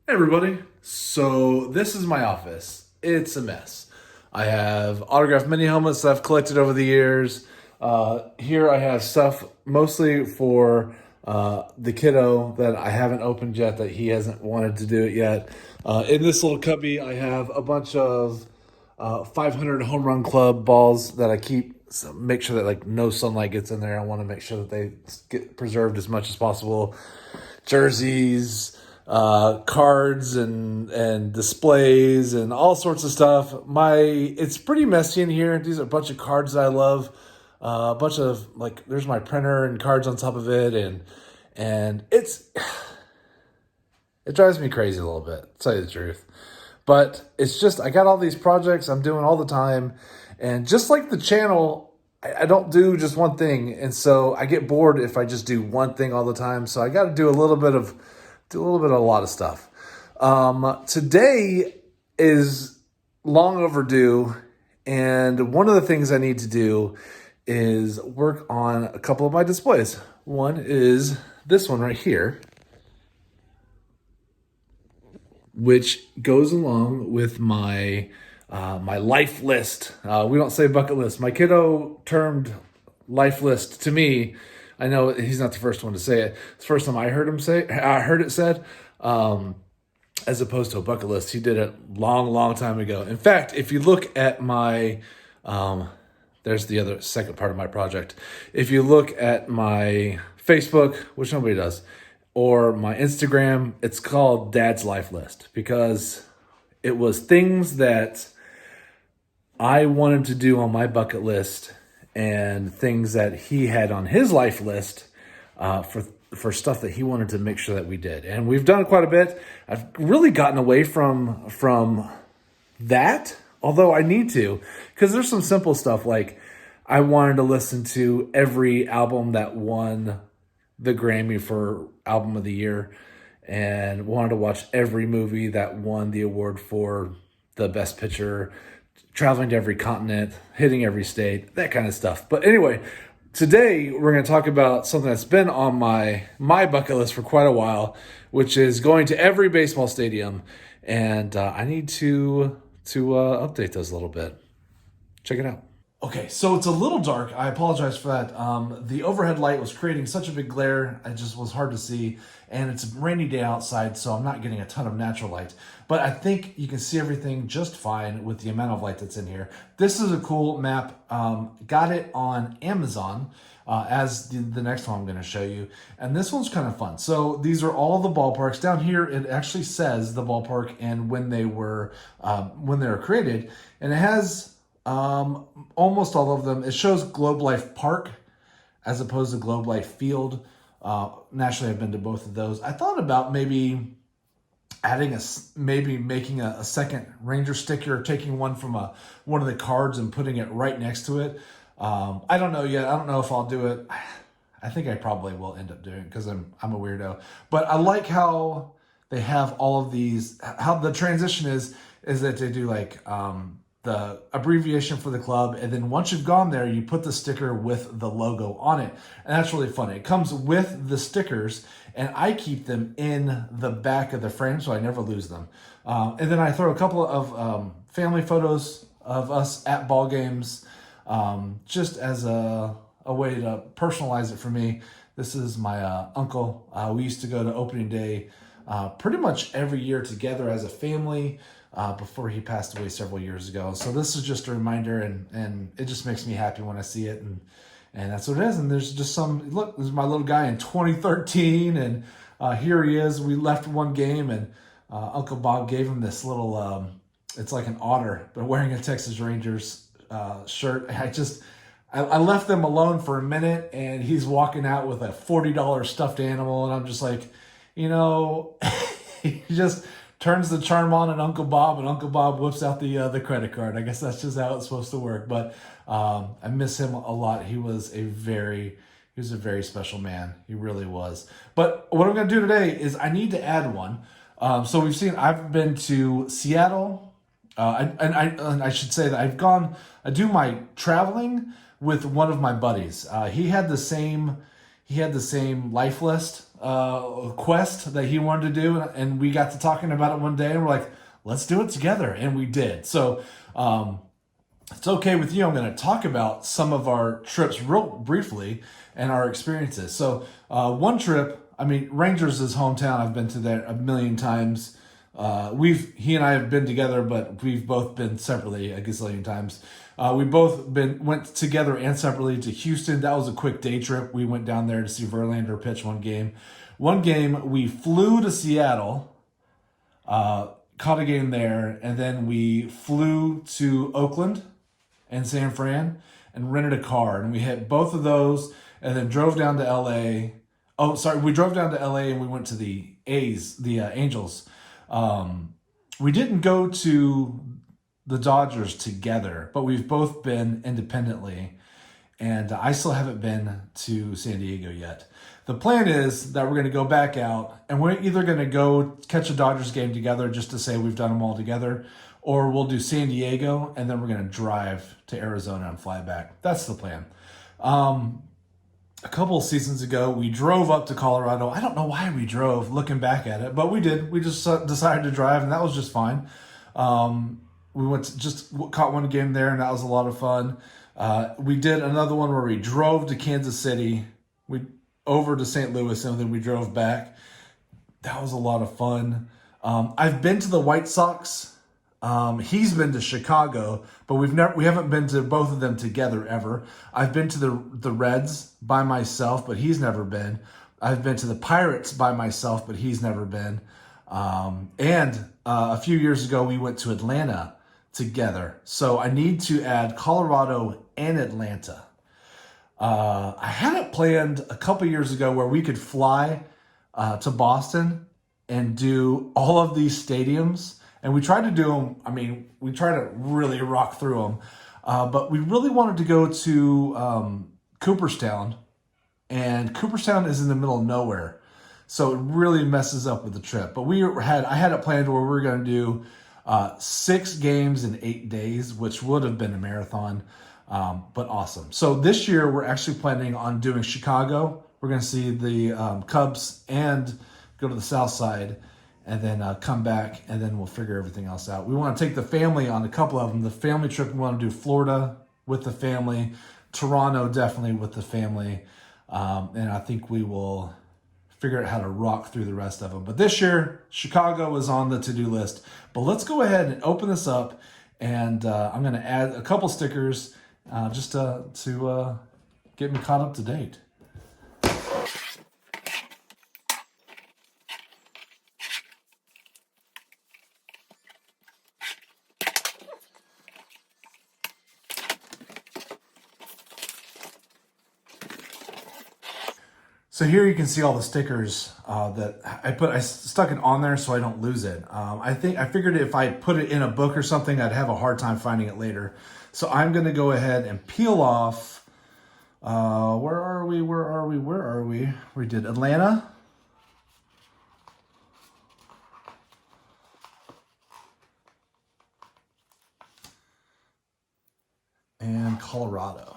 Hey everybody, so this is my office. It's a mess. I have autographed mini helmets that I've collected over the years. Here I have stuff mostly for the kiddo that I haven't opened yet, that he hasn't wanted to do it yet. In this little cubby I have a bunch of 500 home run club balls that I keep, so make sure that like no sunlight gets in there. I want to make sure that they get preserved as much as possible. Jerseys, cards and displays and all sorts of stuff. It's pretty messy in here. These are a bunch of cards that I love. A bunch of there's my printer and cards on top of it, and it drives me crazy a little bit, to tell you the truth. But it's just, I got all these projects I'm doing all the time, and just like the channel, I don't do just one thing, and so I get bored if I just do one thing all the time. So I got to do a little bit of a lot of stuff. Today is long overdue, and one of the things I need to do is work on a couple of my displays. One is this one right here, which goes along with my my life list. We don't say bucket list. My kiddo termed life list to me. I know he's not the first one to say it. It's the first time I heard it said, as opposed to a bucket list. He did it long time ago. In fact, if you look at my, there's the other second part of my project. If you look at my Facebook, which nobody does, or my Instagram, it's called Dad's Life List, because it was things that I wanted to do on my bucket list and things that he had on his life list for stuff that he wanted to make sure that we did. And we've done quite a bit. I've really gotten away from that, although I need to, because there's some simple stuff like I wanted to listen to every album that won the Grammy for Album of the Year, and wanted to watch every movie that won the award for the Best Picture, traveling to every continent, hitting every state, that kind of stuff. But anyway, today we're going to talk about something that's been on my bucket list for quite a while, which is going to every baseball stadium, and I need to update those a little bit. Check it out. Okay, so it's a little dark. I apologize for that. The overhead light was creating such a big glare, it just was hard to see. And it's a rainy day outside, so I'm not getting a ton of natural light. But I think you can see everything just fine with the amount of light that's in here. This is a cool map. Got it on Amazon, as the next one I'm going to show you. And this one's kind of fun. So these are all the ballparks. Down here, it actually says the ballpark and when they were created. And it has almost all of them. It shows Globe Life Park as opposed to Globe Life Field. Naturally, I've been to both of those. I thought about maybe making a second Ranger sticker, or taking one from one of the cards and putting it right next to it. I don't know yet. I don't know if I'll do it. I think I probably will end up doing it because I'm a weirdo. But I like how they have all of these. How the transition is that they do like the abbreviation for the club, and then once you've gone there, you put the sticker with the logo on it, and that's really funny. It comes with the stickers, and I keep them in the back of the frame so I never lose them. And then I throw a couple of family photos of us at ball games, just as a way to personalize it for me. This is my uncle. We used to go to opening day pretty much every year together as a family. Before he passed away several years ago. So this is just a reminder, and it just makes me happy when I see it, and that's what it is. And there's just look, this is my little guy in 2013, and here he is. We left one game, and Uncle Bob gave him this little, it's like an otter, but wearing a Texas Rangers shirt. I left them alone for a minute, and he's walking out with a $40 stuffed animal, and I'm just like, he just turns the charm on at Uncle Bob, and Uncle Bob whips out the credit card. I guess that's just how it's supposed to work. But I miss him a lot. He was a very special man. He really was. But what I'm going to do today is I need to add one. So I've been to Seattle, and I should say that I do my traveling with one of my buddies. He had the same he had the same life list quest that he wanted to do, and we got to talking about it one day, and we're like, let's do it together, and we did. So it's okay with you, I'm going to talk about some of our trips real briefly and our experiences. So one trip, I mean, Rangers is hometown. I've been to there a million times. He and I have been together, but we've both been separately a gazillion times. We both went together and separately to Houston. That was a quick day trip. We went down there to see Verlander pitch one game. One game, we flew to Seattle, caught a game there, and then we flew to Oakland and San Fran and rented a car. And we hit both of those and then drove down to LA. Oh, sorry, we drove down to LA and we went to the Angels. We didn't go to the Dodgers together, but we've both been independently, and I still haven't been to San Diego yet. The plan is that we're going to go back out, and we're either going to go catch a Dodgers game together just to say we've done them all together, or we'll do San Diego, and then we're going to drive to Arizona and fly back. That's the plan. A couple of seasons ago, we drove up to Colorado. I don't know why we drove, looking back at it, but we did. We just decided to drive, and that was just fine. We just caught one game there, and that was a lot of fun. We did another one where we drove to Kansas City, over to St. Louis, and then we drove back. That was a lot of fun. I've been to the White Sox. He's been to Chicago, but we haven't been to both of them together ever. I've been to the Reds by myself, but he's never been. I've been to the Pirates by myself, but he's never been. And a few years ago, we went to Atlanta together. So I need to add Colorado and Atlanta. I had it planned a couple years ago where we could fly to Boston and do all of these stadiums. And we tried to do them, I mean, we tried to really rock through them. But we really wanted to go to Cooperstown. And Cooperstown is in the middle of nowhere. So it really messes up with the trip. But I had it planned where we were going to do 6 games in 8 days, which would have been a marathon. But awesome. So this year, we're actually planning on doing Chicago. We're going to see the Cubs and go to the South Side, and then come back, and then we'll figure everything else out. We want to take the family on a couple of them. The family trip, we want to do Florida with the family, Toronto definitely with the family, and I think we will figure out how to rock through the rest of them. But this year, Chicago is on the to-do list. But let's go ahead and open this up, and I'm going to add a couple stickers just to get me caught up to date. So here you can see all the stickers that I stuck it on there so I don't lose it. I figured if I put it in a book or something, I'd have a hard time finding it later. So I'm going to go ahead and peel off. Where are we? We did Atlanta. And Colorado.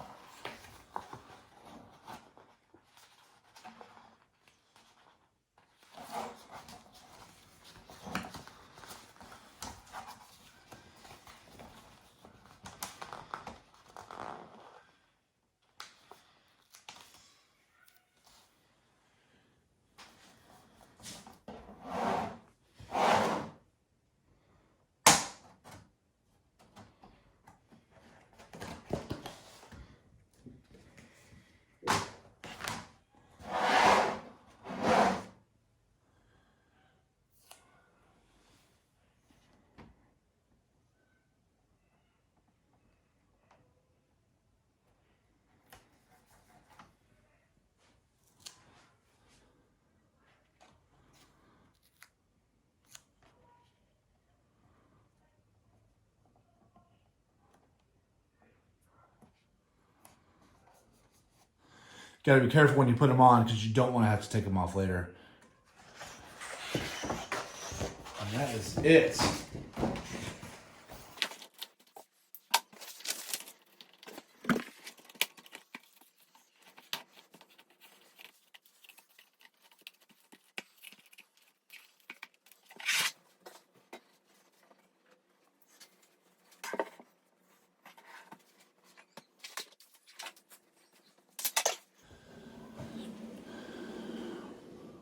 Got to be careful when you put them on because you don't want to have to take them off later. And that is it.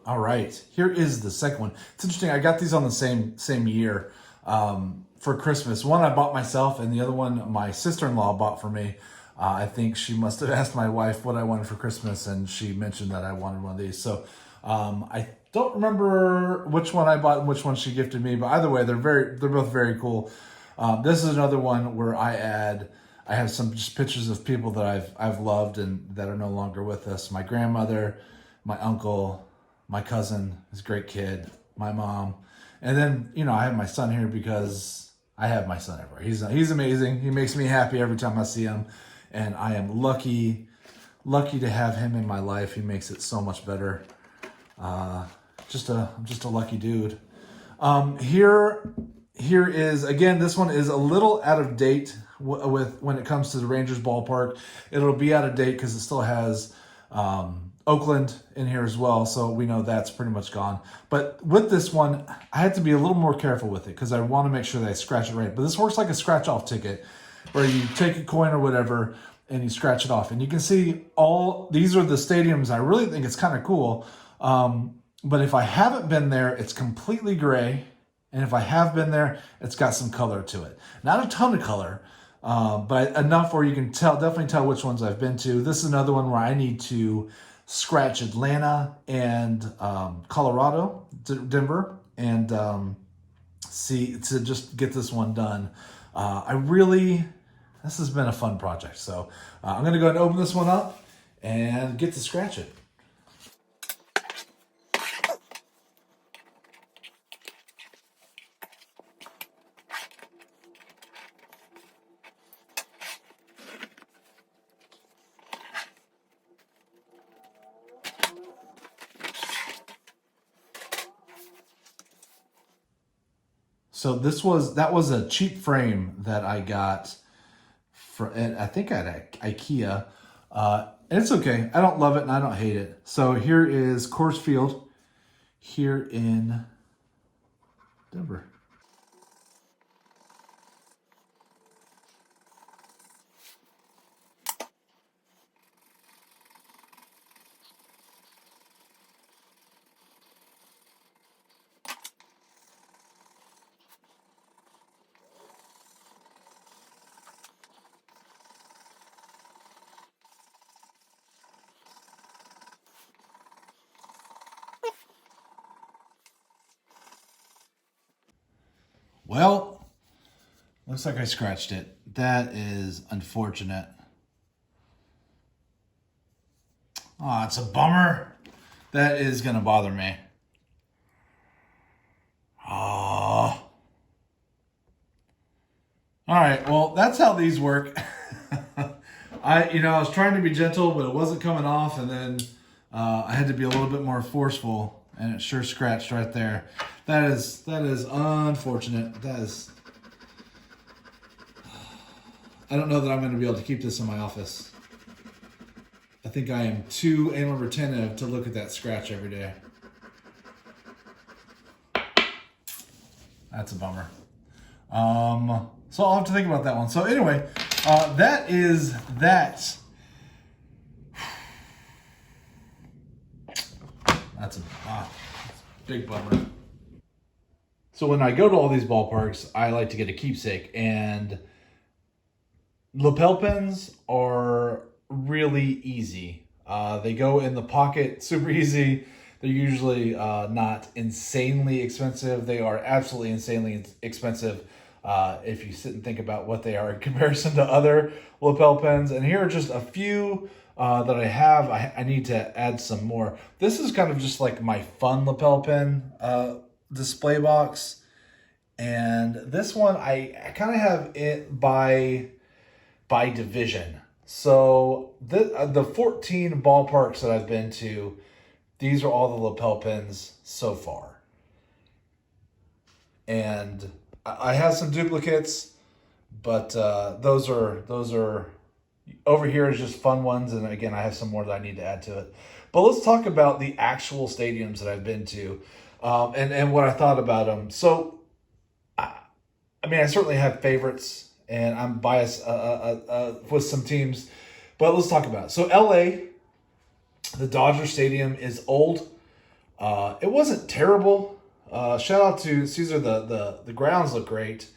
All right, here is the second one. It's interesting. I got these on the same year for Christmas. One I bought myself, and the other one my sister-in-law bought for me. I think she must have asked my wife what I wanted for Christmas, and she mentioned that I wanted one of these. So I don't remember which one I bought and which one she gifted me, but either way, they're both very cool. This is another one where I have some just pictures of people that I've loved and that are no longer with us. My grandmother, my uncle, my cousin, his great kid, my mom. And then, I have my son here because I have my son everywhere. He's amazing. He makes me happy every time I see him. And I am lucky to have him in my life. He makes it so much better. Just a lucky dude. Here is, again, this one is a little out of date with when it comes to the Rangers ballpark. It'll be out of date because it still has Oakland in here as well, so we know that's pretty much gone. But with this one, I had to be a little more careful with it because I want to make sure that I scratch it right. But this works like a scratch-off ticket where you take a coin or whatever and you scratch it off. And you can see these are the stadiums. I really think it's kind of cool. But if I haven't been there, it's completely gray. And if I have been there, it's got some color to it. Not a ton of color, but enough where you can definitely tell which ones I've been to. This is another one where I need to scratch Atlanta and Colorado, Denver, and see to just get this one done. This has been a fun project. So I'm going to go ahead and open this one up and get to scratch it. So that was a cheap frame that I got I think at IKEA. And it's okay. I don't love it and I don't hate it. So here is Coors Field here in Denver. Well, looks like I scratched it. That is unfortunate. Oh, it's a bummer. That is going to bother me. Oh. All right, well, that's how these work. I was trying to be gentle, but it wasn't coming off, and then I had to be a little bit more forceful, and it sure scratched right there. That is unfortunate. I don't know that I'm going to be able to keep this in my office. I think I am too anal retentive to look at that scratch every day. That's a bummer. So I'll have to think about that one. So anyway, that is that. That's a big bummer. So when I go to all these ballparks, I like to get a keepsake, and lapel pins are really easy. They go in the pocket super easy. They're usually not insanely expensive. They are absolutely insanely expensive if you sit and think about what they are in comparison to other lapel pins. And here are just a few that I have. I need to add some more. This is kind of just like my fun lapel pin display box. And this one, I kind of have it by division. So the 14 ballparks that I've been to, these are all the lapel pins so far. And I have some duplicates, but those are over here is just fun ones. And again, I have some more that I need to add to it. But let's talk about the actual stadiums that I've been to and what I thought about them. So, I certainly have favorites, and I'm biased with some teams, but let's talk about it. So LA, the Dodger Stadium is old. It wasn't terrible. Shout out to Caesar. The grounds look great.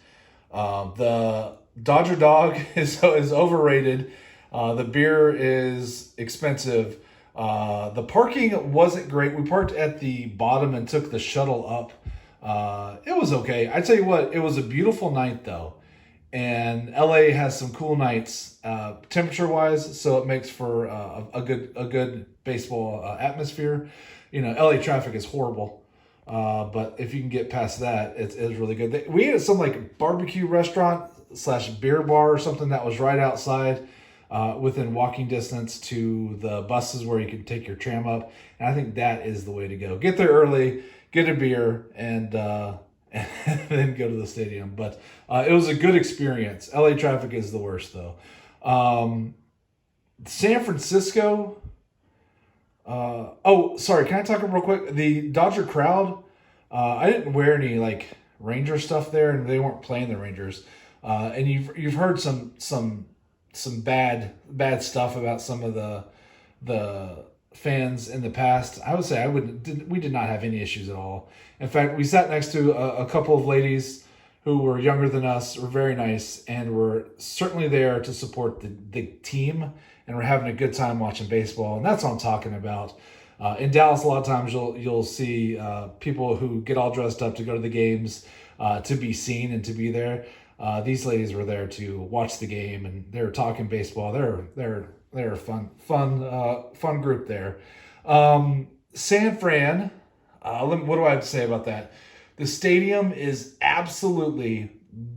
The Dodger Dog is overrated. The beer is expensive. The parking wasn't great. We parked at the bottom and took the shuttle up. It was okay. I tell you what, it was a beautiful night though. And LA has some cool nights, temperature wise. So it makes for a good baseball atmosphere. You know, LA traffic is horrible. But if you can get past that, it's really good. We ate at some like barbecue restaurant / beer bar or something that was right outside, within walking distance to the buses where you can take your tram up. And I think that is the way to go. Get there early, get a beer, and then go to the stadium. But it was a good experience. LA traffic is the worst though. San Francisco. Sorry. Can I talk real quick? The Dodger crowd. I didn't wear any like Ranger stuff there, and they weren't playing the Rangers. And you've heard some bad stuff about some of the fans in the past. I would say we did not have any issues at all. In fact, we sat next to a couple of ladies who were younger than us, were very nice, and were certainly there to support the team, and we're having a good time watching baseball. And that's what I'm talking about. In Dallas, a lot of times you'll see people who get all dressed up to go to the games, to be seen and to be there. These ladies were there to watch the game, and they were talking baseball. They're a fun group there. San Fran. What do I have to say about that? The stadium is absolutely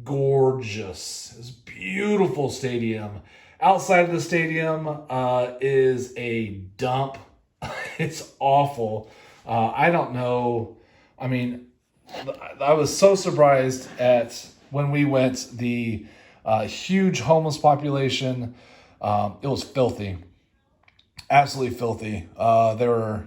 gorgeous. It's a beautiful stadium. Outside of the stadium is a dump. It's awful. I don't know. I mean, I was so surprised at when we went, the huge homeless population. It was filthy. Absolutely filthy. There were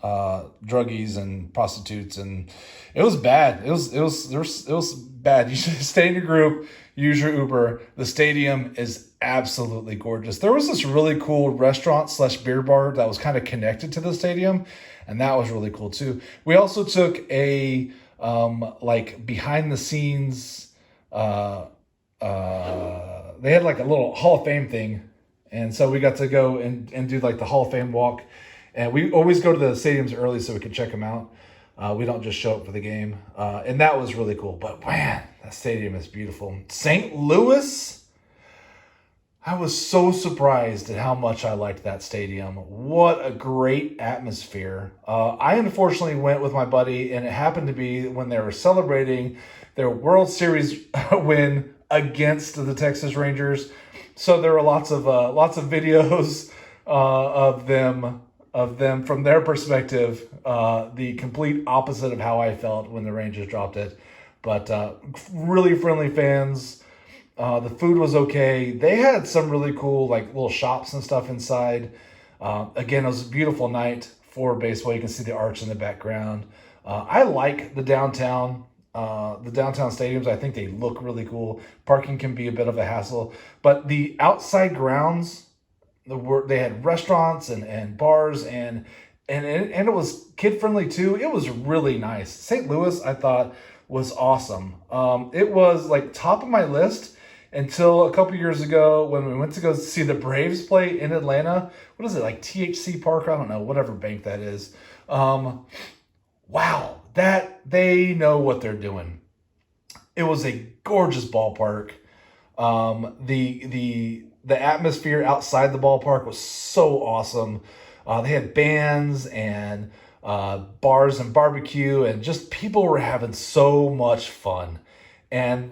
druggies and prostitutes, and it was bad. It was bad. You should stay in your group, use your Uber. The stadium is absolutely gorgeous. There was this really cool restaurant / beer bar that was kind of connected to the stadium, and that was really cool too. We also took a like behind the scenes. They had like a little Hall of Fame thing, and so we got to go and do like the Hall of Fame walk. And we always go to the stadiums early so we can check them out. We don't just show up for the game. And that was really cool. But man, that stadium is beautiful. St. Louis, I was so surprised at how much I liked that stadium. What a great atmosphere. I unfortunately went with my buddy, and it happened to be when they were celebrating their World Series win against the Texas Rangers. So there were lots of videos of them from their perspective, the complete opposite of how I felt when the Rangers dropped it. But really friendly fans. The food was okay. They had some really cool like little shops and stuff inside. Again, it was a beautiful night for baseball. You can see the arch in the background. I like the downtown stadiums. I think they look really cool. Parking can be a bit of a hassle, but the outside grounds, they had restaurants and bars, and it was kid friendly too. It was really nice. St. Louis, I thought, was awesome. It was like top of my list until a couple years ago when we went to go see the Braves play in Atlanta. What is it, like THC Park? I don't know, whatever bank that is. Wow, that they know what they're doing. It was a gorgeous ballpark. The atmosphere outside the ballpark was so awesome. They had bands and bars and barbecue, and just people were having so much fun. And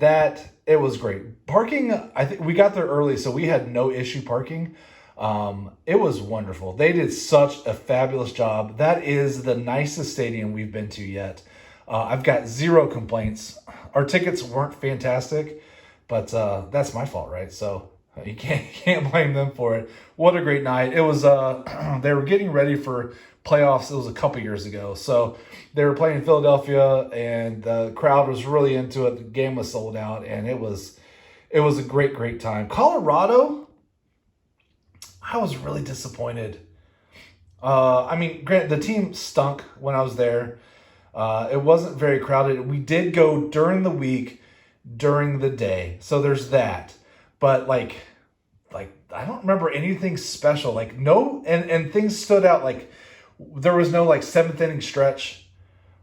it was great. Parking, I think we got there early, so we had no issue parking. It was wonderful. They did such a fabulous job. That is the nicest stadium we've been to yet. I've got zero complaints. Our tickets weren't fantastic, but that's my fault, right? So you can't blame them for it. What a great night. It was they were getting ready for playoffs. It was a couple years ago. So they were playing in Philadelphia, and the crowd was really into it. The game was sold out, and it was a great time. Colorado, I was really disappointed. I mean, granted, the team stunk when I was there. It wasn't very crowded. We did go during the week, during the day. So there's that. But like I don't remember anything special. Like no, and things stood out. Like there was no like seventh inning stretch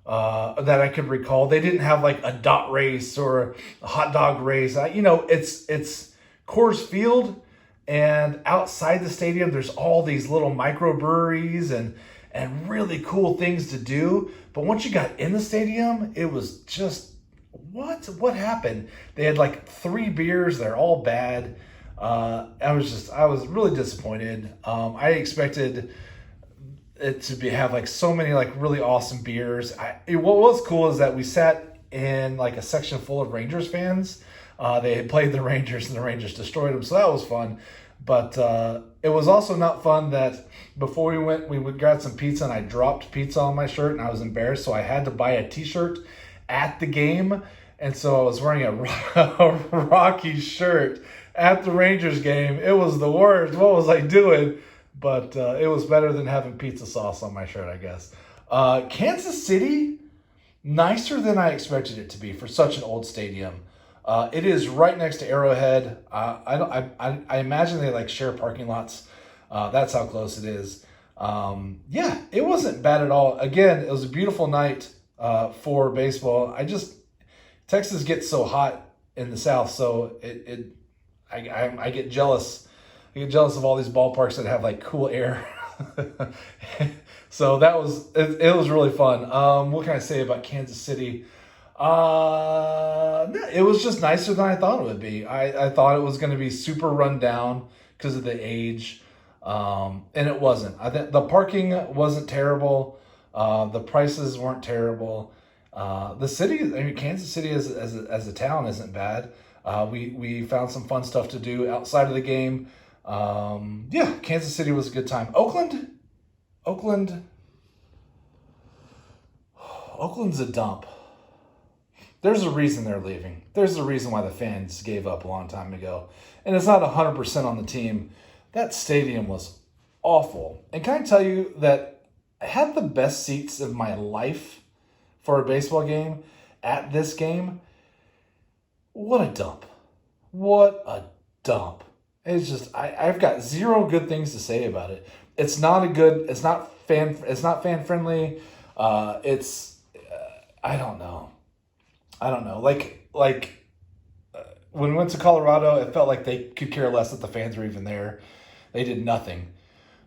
that I could recall. They didn't have like a dot race or a hot dog race. It's Coors Field, and outside the stadium, there's all these little microbreweries and really cool things to do. But once you got in the stadium, it was just, what happened? They had like 3 beers. They're all bad. I was really disappointed. I expected it to have like so many like really awesome beers. What was cool is that we sat in like a section full of Rangers fans. They had played the Rangers and the Rangers destroyed them, so that was fun. But it was also not fun that before we went, we would grab some pizza, and I dropped pizza on my shirt, and I was embarrassed, so I had to buy a t-shirt at the game. And so I was wearing a Rocky shirt at the Rangers game. It was the worst. What was I doing? But it was better than having pizza sauce on my shirt, I guess. Kansas City, nicer than I expected it to be for such an old stadium. It is right next to Arrowhead. I imagine they like share parking lots. That's how close it is. Yeah, it wasn't bad at all. Again, it was a beautiful night for baseball. Texas gets so hot in the South, so I get jealous. I get jealous of all these ballparks that have like cool air. So it was really fun. What can I say about Kansas City? It was just nicer than I thought it would be. I thought it was going to be super run down because of the age, and it wasn't. I think the parking wasn't terrible. The prices weren't terrible. The city, I mean, Kansas City as a town isn't bad. We found some fun stuff to do outside of the game. Yeah, Kansas City was a good time. Oakland's a dump. There's a reason they're leaving. There's a reason why the fans gave up a long time ago. And it's not 100% on the team. That stadium was awful. And can I tell you that I had the best seats of my life for a baseball game at this game? What a dump. What a dump. It's just, I've got zero good things to say about it. It's not fan friendly. I don't know. When we went to Colorado, it felt like they could care less that the fans were even there. They did nothing.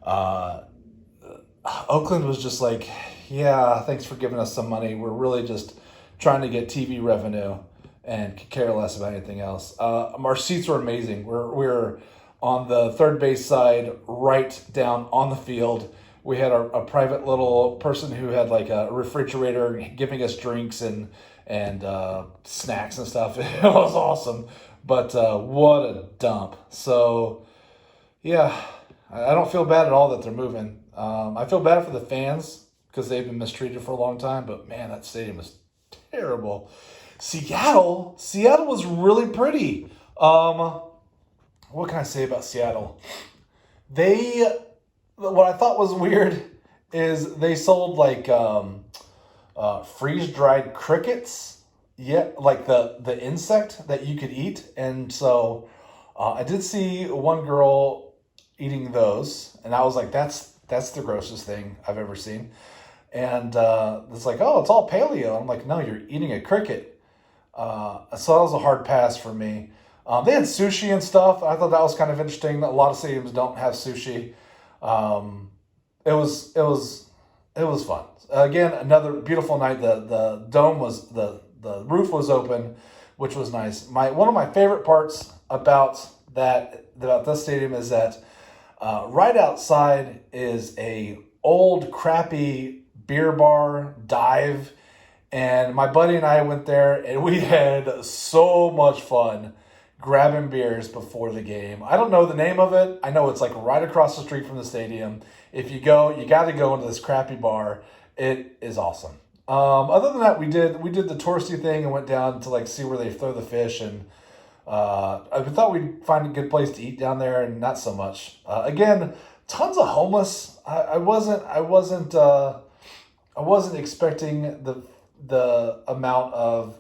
Oakland was just like, yeah, thanks for giving us some money. We're really just trying to get TV revenue and could care less about anything else. Our seats were amazing. We're on the third base side, right down on the field. We had a private little person who had like a refrigerator giving us drinks and snacks and stuff. It was awesome. But what a dump. So, yeah, I don't feel bad at all that they're moving. I feel bad for the fans because they've been mistreated for a long time. But, man, that stadium is terrible. Seattle was really pretty. What can I say about Seattle? What I thought was weird is they sold like freeze-dried crickets. Yeah, like the insect that you could eat. And so I did see one girl eating those, and I was like, that's the grossest thing I've ever seen. And it's like, oh, it's all paleo. I'm like, no, you're eating a cricket. So that was a hard pass for me. They had sushi and stuff. I thought that was kind of interesting. A lot of stadiums don't have sushi. It was fun. Again, another beautiful night. The dome was the roof was open, which was nice. One of my favorite parts about this stadium is that right outside is a old crappy beer bar dive, and my buddy and I went there, and we had so much fun grabbing beers before the game. I don't know the name of it. I know it's like right across the street from the stadium. If you go, you got to go into this crappy bar. It is awesome. Other than that, we did the touristy thing and went down to like see where they throw the fish, and I thought we'd find a good place to eat down there, and not so much. Again, tons of homeless. I wasn't expecting the amount of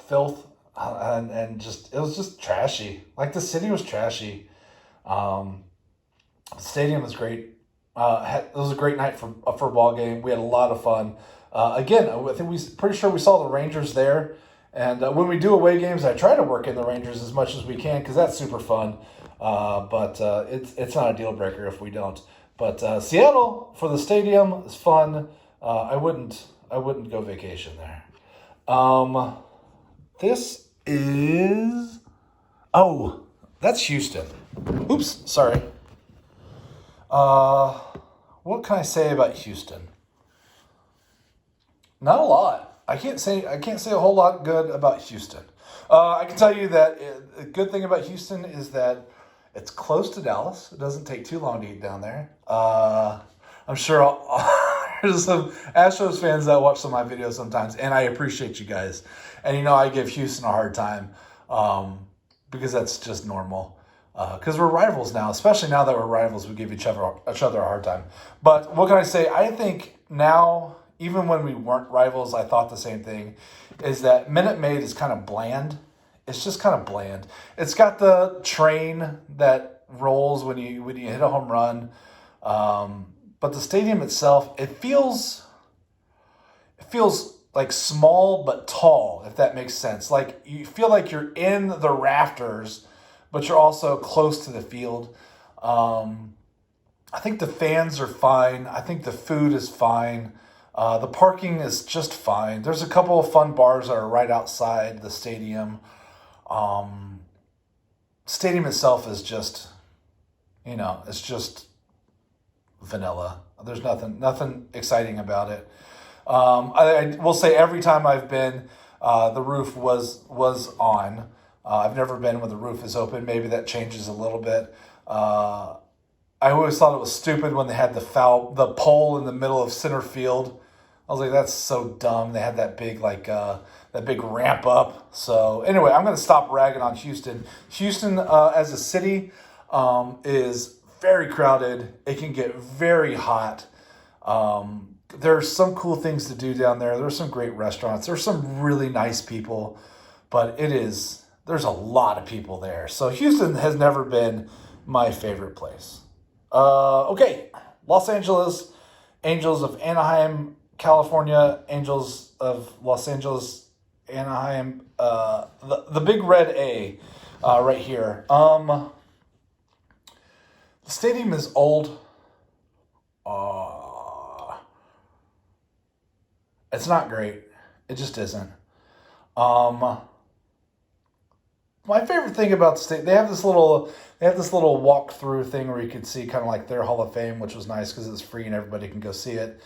filth and just it was just trashy. Like the city was trashy. The stadium was great. It was a great night for a football game. We had a lot of fun. Again, I think pretty sure we saw the Rangers there. And when we do away games, I try to work in the Rangers as much as we can because that's super fun. But it's not a deal breaker if we don't. But Seattle for the stadium is fun. I wouldn't go vacation there. This is that's Houston. Oops, sorry. What can I say about Houston? Not a lot. I can't say a whole lot good about Houston. I can tell you that a good thing about Houston is that it's close to Dallas. It doesn't take too long to get down there. I'm sure there's some Astros fans that watch some of my videos sometimes, and I appreciate you guys. And I give Houston a hard time because that's just normal. Because we're rivals now, especially now that we're rivals, we give each other a hard time. But what can I say? I think now, even when we weren't rivals, I thought the same thing, is that Minute Maid is kind of bland. It's just kind of bland. It's got the train that rolls when you hit a home run. But the stadium itself, it feels like small but tall, if that makes sense. Like you feel like you're in the rafters, but you're also close to the field. I think the fans are fine. I think the food is fine. The parking is just fine. There's a couple of fun bars that are right outside the stadium. Stadium itself is just, it's just vanilla. There's nothing exciting about it. I will say every time I've been, the roof was on. I've never been when the roof is open. Maybe that changes a little bit. I always thought it was stupid when they had the pole in the middle of center field. I was like, that's so dumb. They had that big that big ramp up. So anyway, I'm going to stop ragging on Houston. Houston as a city is very crowded. It can get very hot. There's some cool things to do down there. There's some great restaurants. There's some really nice people, but there's a lot of people there. So Houston has never been my favorite place. Okay, Los Angeles, Angels of Anaheim, California, Angels of Los Angeles, Anaheim, the big red A right here. The stadium is old. It's not great. It just isn't. My favorite thing about the state, they have this little walk-through thing where you could see kind of like their Hall of Fame, which was nice because it's free and everybody can go see it.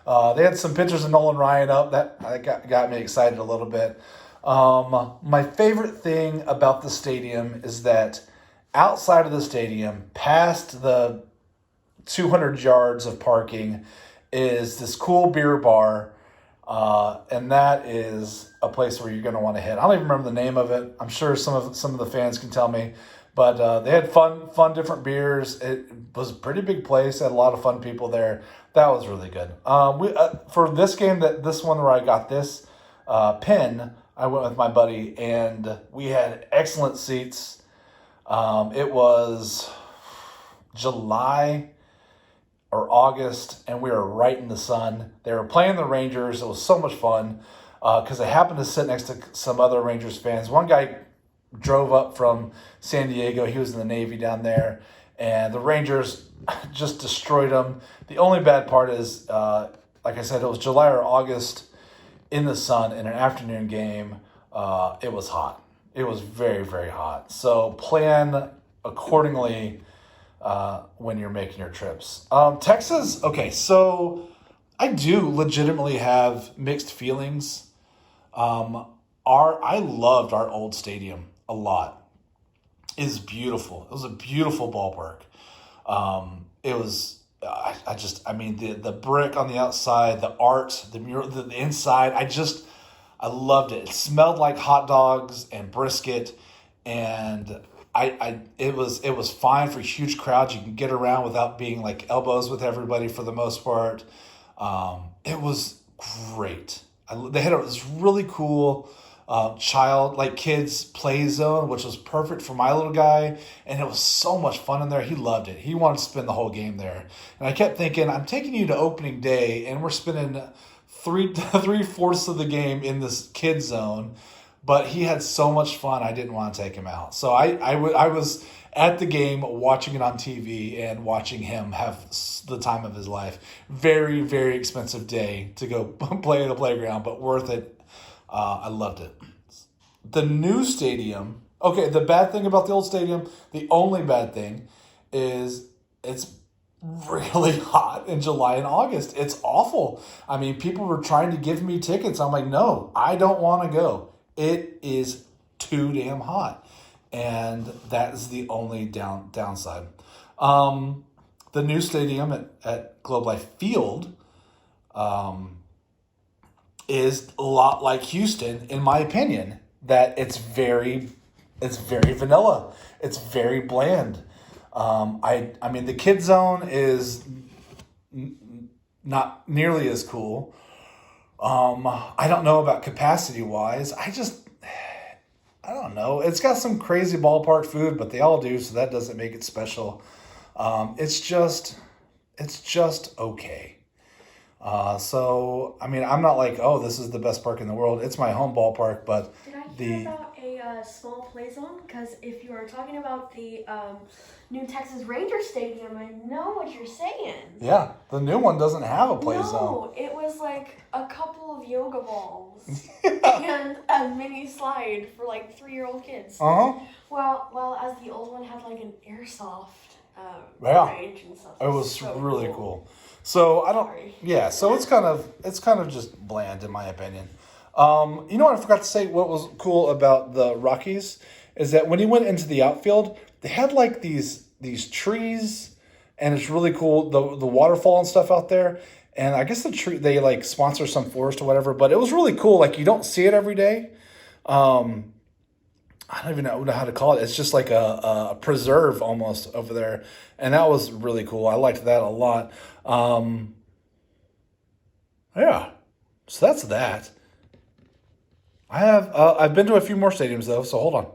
They had some pictures of Nolan Ryan up. That got me excited a little bit. My favorite thing about the stadium is that outside of the stadium, past the 200 yards of parking, is this cool beer bar. And that is a place where you're going to want to hit. I don't even remember the name of it. I'm sure some of the fans can tell me. But they had fun different beers. It was a pretty big place. Had a lot of fun people there. That was really good. For this game, this one where I got this pin, I went with my buddy, and we had excellent seats. It was July or August, and we were right in the sun. They were playing the Rangers. It was so much fun because I happened to sit next to some other Rangers fans. One guy drove up from San Diego. He was in the Navy down there, and the Rangers just destroyed them. The only bad part is, like I said, it was July or August in the sun in an afternoon game. It was hot. It was very, very hot. So plan accordingly when you're making your trips. Texas, okay, so I do legitimately have mixed feelings. I loved our old stadium a lot. It is beautiful. It was a beautiful ballpark. It was, the brick on the outside, the art, the mural, the inside, I loved it. It smelled like hot dogs and brisket, and it was fine for huge crowds. You can get around without being like elbows with everybody for the most part. It was great. They had this really cool kids play zone, which was perfect for my little guy, and it was so much fun in there. He loved it. He wanted to spend the whole game there, and I kept thinking, I'm taking you to opening day, and we're spending three-fourths of the game in this kid zone. But he had so much fun, I didn't want to take him out. So I was at the game watching it on TV and watching him have the time of his life. Very, very expensive day to go play at the playground, but worth it. I loved it. The new stadium, okay, the bad thing about the old stadium, the only bad thing is it's really hot in July and August. It's awful. I mean, people were trying to give me tickets. I'm like, no, I don't want to go. It is too damn hot, and that is the only downside. The new stadium at Globe Life Field is a lot like Houston, in my opinion. That it's very vanilla. It's very bland. I mean, the kid zone is not nearly as cool. I don't know about capacity wise. I don't know. It's got some crazy ballpark food, but they all do, so that doesn't make it special. It's just okay. So I mean, I'm not like, oh, this is the best park in the world. It's my home ballpark, but did I hear about a small play zone? Because if you are talking about the new Texas Ranger Stadium, I know what you're saying. Yeah, the new one doesn't have a play zone. No, it was like a couple of yoga balls and a mini slide for like 3-year-old kids. Well, as the old one had like an airsoft range and stuff. It was so really cool. So I don't. Sorry. Yeah, so it's kind of just bland in my opinion. You know what I forgot to say? What was cool about the Rockies is that when he went into the outfield, they had like these trees, and it's really cool, the waterfall and stuff out there. And I guess the tree, they like sponsor some forest or whatever, but it was really cool. Like, you don't see it every day. I don't even know how to call it. It's just like a preserve almost over there, and that was really cool. I liked that a lot. Yeah, so that's that. I've been to a few more stadiums though, so hold on.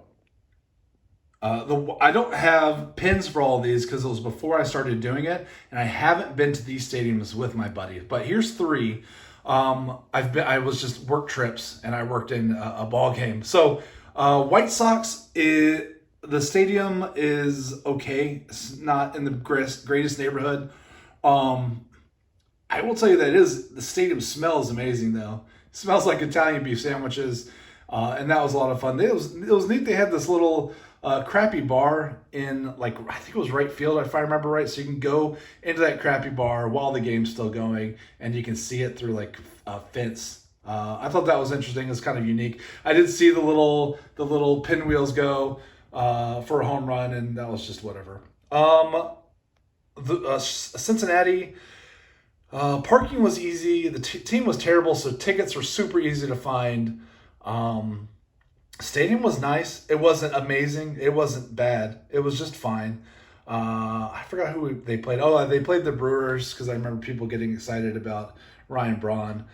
I don't have pins for all of these because it was before I started doing it, and I haven't been to these stadiums with my buddies. But here's 3. I was just work trips, and I worked in a ball game. So White Sox, the stadium is okay. It's not in the greatest neighborhood. I will tell you that the stadium smells amazing though. It smells like Italian beef sandwiches, and that was a lot of fun. It was neat. They had this little crappy bar in, like, I think it was right field, if I remember right. So you can go into that crappy bar while the game's still going, and you can see it through like a fence. I thought that was interesting. It's kind of unique. I did see the little pinwheels go for a home run, and that was just whatever. Cincinnati, parking was easy. The team was terrible, so tickets were super easy to find. Stadium was nice. It wasn't amazing. It wasn't bad. It was just fine. I forgot who they played. Oh, they played the Brewers because I remember people getting excited about Ryan Braun.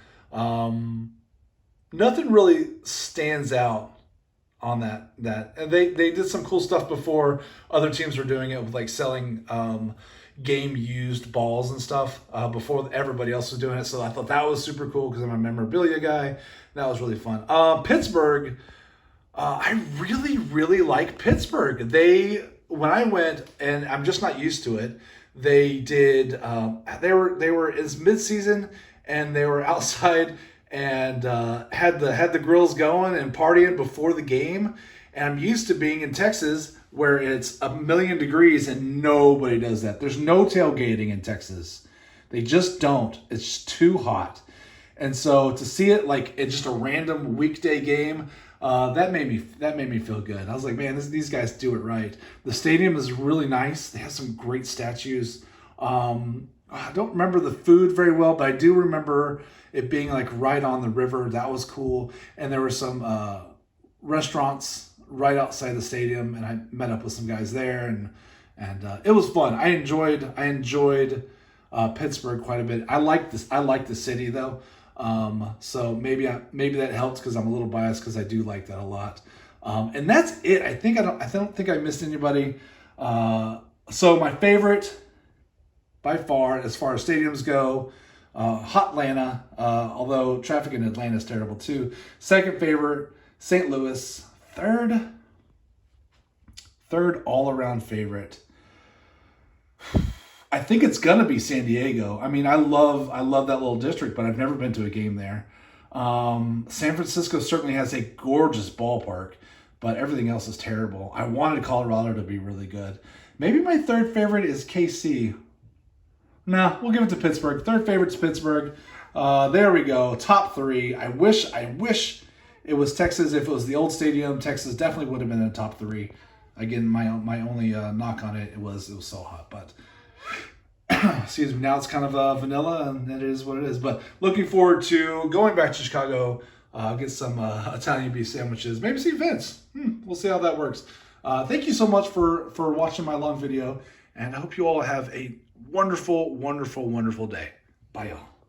Nothing really stands out on that. And they did some cool stuff before. Other teams were doing it with like selling game used balls and stuff before everybody else was doing it. So I thought that was super cool because I'm a memorabilia guy. That was really fun. Pittsburgh. I really, really like Pittsburgh. When I went, and I'm just not used to it, they did, they were it's mid-season, and they were outside and had the grills going and partying before the game. And I'm used to being in Texas where it's 1,000,000 degrees and nobody does that. There's no tailgating in Texas. They just don't. It's too hot. And so to see it like it's just a random weekday game, that made me feel good. I was like, man, these guys do it right. The stadium is really nice. They have some great statues. I don't remember the food very well, but I do remember it being like right on the river. That was cool. And there were some restaurants right outside the stadium, and I met up with some guys there, and it was fun. I enjoyed Pittsburgh quite a bit. I like the city though, so maybe that helps because I'm a little biased because I do like that a lot. And that's it. I don't think I missed anybody. So my favorite by far, as far as stadiums go, hot Atlanta, although traffic in Atlanta is terrible too. Second favorite, St. Louis. Third all-around favorite, I think it's gonna be San Diego. I mean, I love that little district, but I've never been to a game there. San Francisco certainly has a gorgeous ballpark, but everything else is terrible. I wanted Colorado to be really good. Maybe my third favorite is KC. Nah, we'll give it to Pittsburgh. Third favorite's Pittsburgh. There we go. Top three. I wish it was Texas. If it was the old stadium, Texas definitely would have been in the top three. Again, my only knock on it was so hot, but excuse me. Now it's kind of vanilla, and it is what it is. But looking forward to going back to Chicago, get some Italian beef sandwiches, maybe see Vince. We'll see how that works. Thank you so much for watching my long video, and I hope you all have a wonderful, wonderful, wonderful day. Bye, y'all.